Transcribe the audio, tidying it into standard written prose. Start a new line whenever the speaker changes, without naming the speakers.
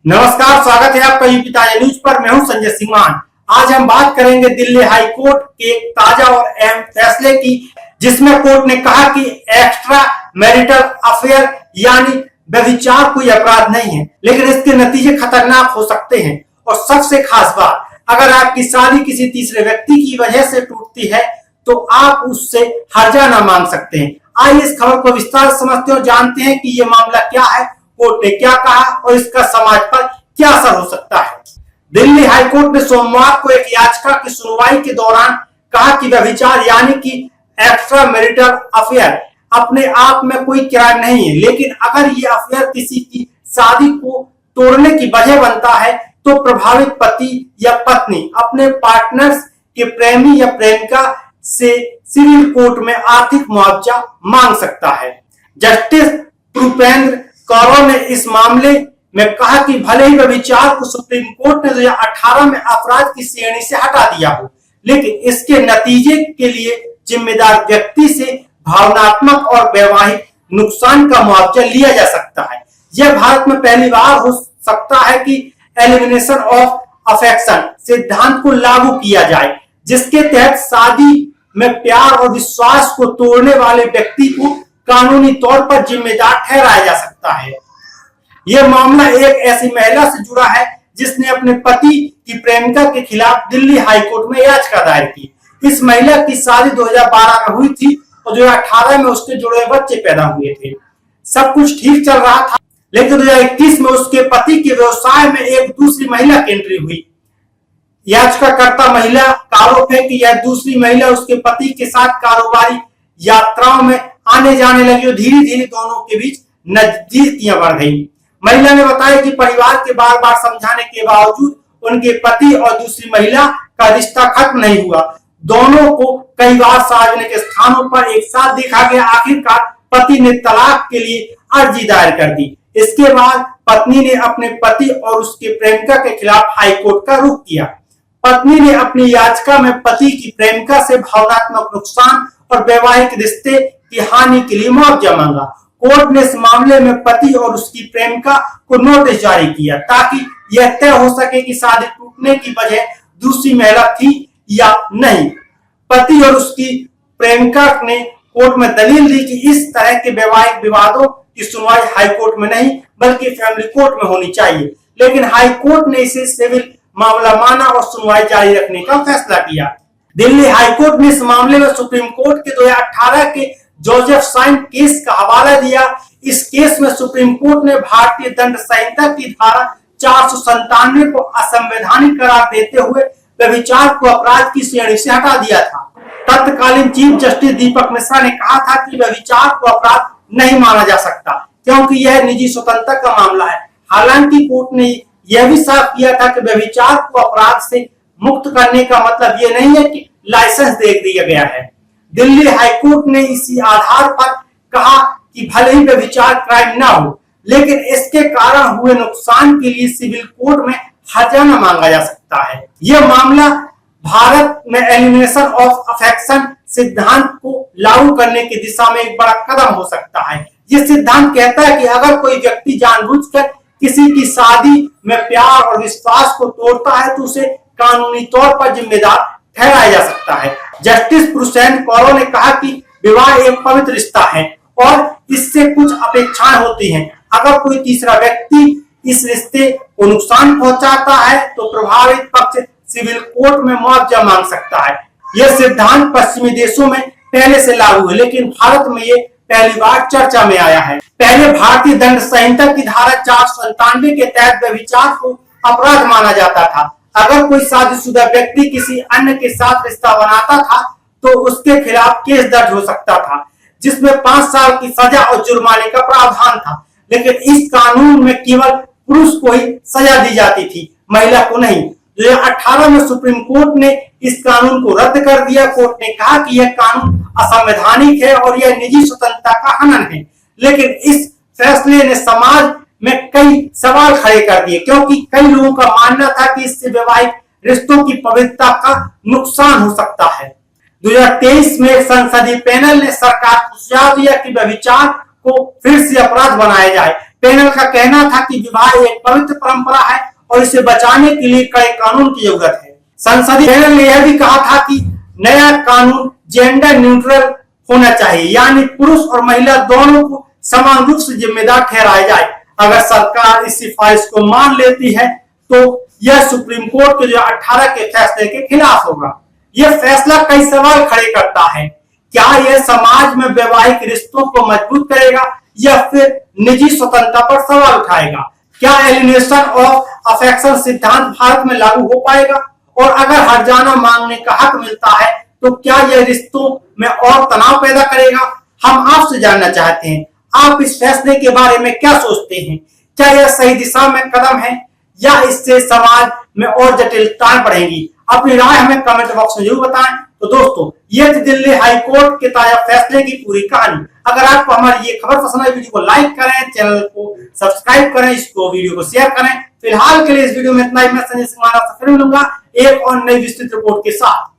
नमस्कार, स्वागत है आपका यूपी ताजा न्यूज पर। मैं हूं संजय सिंह मान। आज हम बात करेंगे दिल्ली हाई कोर्ट के ताजा और अहम फैसले की, जिसमें कोर्ट ने कहा कि एक्स्ट्रा मैरिटल अफेयर यानी व्यभिचार कोई अपराध नहीं है, लेकिन इसके नतीजे खतरनाक हो सकते हैं। और सबसे खास बात, अगर आपकी शादी किसी तीसरे व्यक्ति की वजह से टूटती है तो आप उससे हर्जाना मांग सकते हैं। आइए इस खबर को विस्तार से समझते और जानते हैं कि ये मामला क्या है, कोर्ट ने क्या कहा और इसका समाज पर क्या असर हो सकता है। दिल्ली हाई कोर्ट ने सोमवार को एक याचिका की सुनवाई के दौरान कहा कि व्यभिचार यानी कि एक्स्ट्रा मैरिटल अफेयर अपने आप में कोई क्राइम नहीं है, लेकिन अगर ये अफेयर किसी की शादी को तोड़ने की वजह बनता है तो प्रभावित पति या पत्नी अपने पार्टनर्स के प्रेमी या प्रेमिका से सिविल कोर्ट में आर्थिक मुआवजा मांग सकता है। जस्टिस भूपेंद्र कौर ने इस मामले में कहा कि भले ही व्यभिचार को सुप्रीम कोर्ट ने 2018 में अपराध की श्रेणी से हटा दिया हो, लेकिन इसके नतीजे के लिए जिम्मेदार व्यक्ति से भावनात्मक और वैवाहिक नुकसान का मुआवजा लिया जा सकता है। यह भारत में पहली बार हो सकता है कि एलिमिनेशन ऑफ अफेक्शन सिद्धांत को लागू किया जाए, जिसके तहत शादी में प्यार और विश्वास को तोड़ने वाले व्यक्ति को कानूनी तौर पर जिम्मेदार ठहराया जा सकता है। यह मामला एक ऐसी महिला से जुड़ा है जिसने अपने पति की प्रेमिका के खिलाफ दिल्ली हाई कोर्ट में याचिका दायर की। इस महिला की शादी 2012 में हुई थी और 2018 में उसके जुड़े बच्चे पैदा हुए थे। सब कुछ ठीक चल रहा था, लेकिन 2021 में उसके पति के व्यवसाय में एक दूसरी महिला की एंट्री हुई। याचिकाकर्ता महिला का आरोप है कि यह दूसरी महिला उसके पति के साथ कारोबारी यात्राओं में आने जाने लगी और धीरे धीरे दोनों के बीच नजदीकियां बढ़ गई। महिला ने बताया कि परिवार के बार बार समझाने के बावजूद उनके पति और दूसरी महिला का रिश्ता खत्म नहीं हुआ। दोनों को कई बार सार्वजनिक स्थानों पर एक साथ देखा गया। आखिरकार पति ने तलाक के लिए अर्जी दायर कर दी। इसके बाद पत्नी ने अपने पति और उसके प्रेमिका के खिलाफ हाईकोर्ट का रुख किया। पत्नी ने अपनी याचिका में पति की प्रेमिका से भावनात्मक नुकसान और वैवाहिक रिश्ते की हानि के लिए मुआवजा मांगा। कोर्ट ने इस मामले में पति और उसकी प्रेमिका को नोटिस जारी किया ताकि यह तय हो सके कि शादी टूटने की वजह दूसरी महिला थी या नहीं। पति और उसकी प्रेमिका ने कोर्ट में दलील दी कि इस तरह के वैवाहिक विवादों की सुनवाई हाई कोर्ट में नहीं बल्कि फैमिली कोर्ट में होनी चाहिए, लेकिन हाई कोर्ट ने इसे सिविल मामला माना और सुनवाई जारी रखने का फैसला किया। दिल्ली हाईकोर्ट ने इस मामले में सुप्रीम कोर्ट के 2018 के जोसेफ साइन केस का हवाला दिया। इस केस में सुप्रीम कोर्ट ने भारतीय दंड संहिता की धारा 497 को असंवैधानिक करार देते हुए व्यभिचार को अपराध की श्रेणी से हटा दिया था। तत्कालीन चीफ जस्टिस दीपक मिश्रा ने कहा था कि व्यभिचार को अपराध नहीं माना जा सकता क्योंकि यह निजी स्वतंत्रता का मामला है। हालांकि कोर्ट ने यह भी साफ किया था कि व्यभिचार को अपराध से मुक्त करने का मतलब यह नहीं है कि लाइसेंस दे दिया गया है। दिल्ली हाईकोर्ट ने इसी आधार पर कहा कि भले ही व्यभिचार क्राइम ना हो, लेकिन इसके कारण हुए नुकसान के लिए सिविल कोर्ट में हर्जाना मांगा जा सकता है। यह मामला भारत में एलिमिनेशन ऑफ अफेक्शन सिद्धांत को लागू करने की दिशा में एक बड़ा कदम हो सकता है। यह सिद्धांत कहता है कि अगर कोई व्यक्ति जानबूझकर किसी की शादी में प्यार और विश्वास को तोड़ता है तो उसे कानूनी तौर पर जिम्मेदार ठहराया जा सकता है। जस्टिस भूपेंद्र कौर ने कहा कि विवाह एक पवित्र रिश्ता है और इससे कुछ अपेक्षाएं होती हैं। अगर कोई तीसरा व्यक्ति इस रिश्ते को नुकसान पहुंचाता है तो प्रभावित पक्ष सिविल कोर्ट में मुआवजा मांग सकता है। यह सिद्धांत पश्चिमी देशों में पहले से लागू है, लेकिन भारत में ये पहली बार चर्चा में आया है। पहले भारतीय दंड संहिता की धारा 497 के तहत व्यभिचार को अपराध माना जाता था। अगर कोई शादीशुदा व्यक्ति किसी अन्य के साथ रिश्ता बनाता था तो उसके खिलाफ केस दर्ज हो सकता था, जिसमें 5 साल की सजा और जुर्माने का प्रावधान था। लेकिन इस कानून में केवल पुरुष को ही सजा दी जाती थी, महिला को नहीं। 2018 में सुप्रीम कोर्ट ने इस कानून को रद्द कर दिया। कोर्ट ने कहा कि यह कानून असंवैधानिक है और यह निजी स्वतंत्रता का हनन है, लेकिन इस फैसले ने समाज में कई सवाल खड़े कर दिए क्योंकि कई लोगों का मानना था कि इससे वैवाहिक रिश्तों की पवित्रता का नुकसान हो सकता है। 2023 में एक संसदीय पैनल ने सरकार को सुझाव दिया कि व्यभिचार को फिर से अपराध बनाया जाए पैनल का कहना था कि विवाह एक पवित्र परंपरा है और इसे बचाने के लिए कड़े कानून की जरूरत है। संसदीय पैनल ने यह भी कहा था कि नया कानून जेंडर न्यूट्रल होना चाहिए, यानी पुरुष और महिला दोनों को समान रूप से जिम्मेदार ठहराया जाए। अगर सरकार इस सिफारिश को मान लेती है तो यह सुप्रीम कोर्ट के 2018 के फैसले के खिलाफ होगा। यह फैसला कई सवाल खड़े करता है। क्या यह समाज में वैवाहिक रिश्तों को मजबूत करेगा या फिर निजी स्वतंत्रता पर सवाल उठाएगा? क्या एलिनेशन ऑफ अफेक्शन सिद्धांत भारत में लागू हो पाएगा? और अगर हर्जाना मांगने का हक मिलता है तो क्या यह रिश्तों में और तनाव पैदा करेगा? हम आपसे जानना चाहते हैं, आप इस फैसले के बारे में क्या सोचते हैं? क्या यह सही दिशा में कदम है या इससे समाज में और जटिलताएं बढ़ेंगी? अपनी राय हमें कमेंट बॉक्स में जरूर बताएं। तो दोस्तों, ये थी दिल्ली हाई कोर्ट के ताजा फैसले की पूरी कहानी। अगर आपको हमारी ये खबर पसंद आई, वीडियो को लाइक करें, चैनल को सब्सक्राइब करें, इसको वीडियो को शेयर करें। फिलहाल के लिए इस वीडियो में इतना ही। मैं संजय सिंह फिर मिलूंगा एक और नई विस्तृत रिपोर्ट के साथ।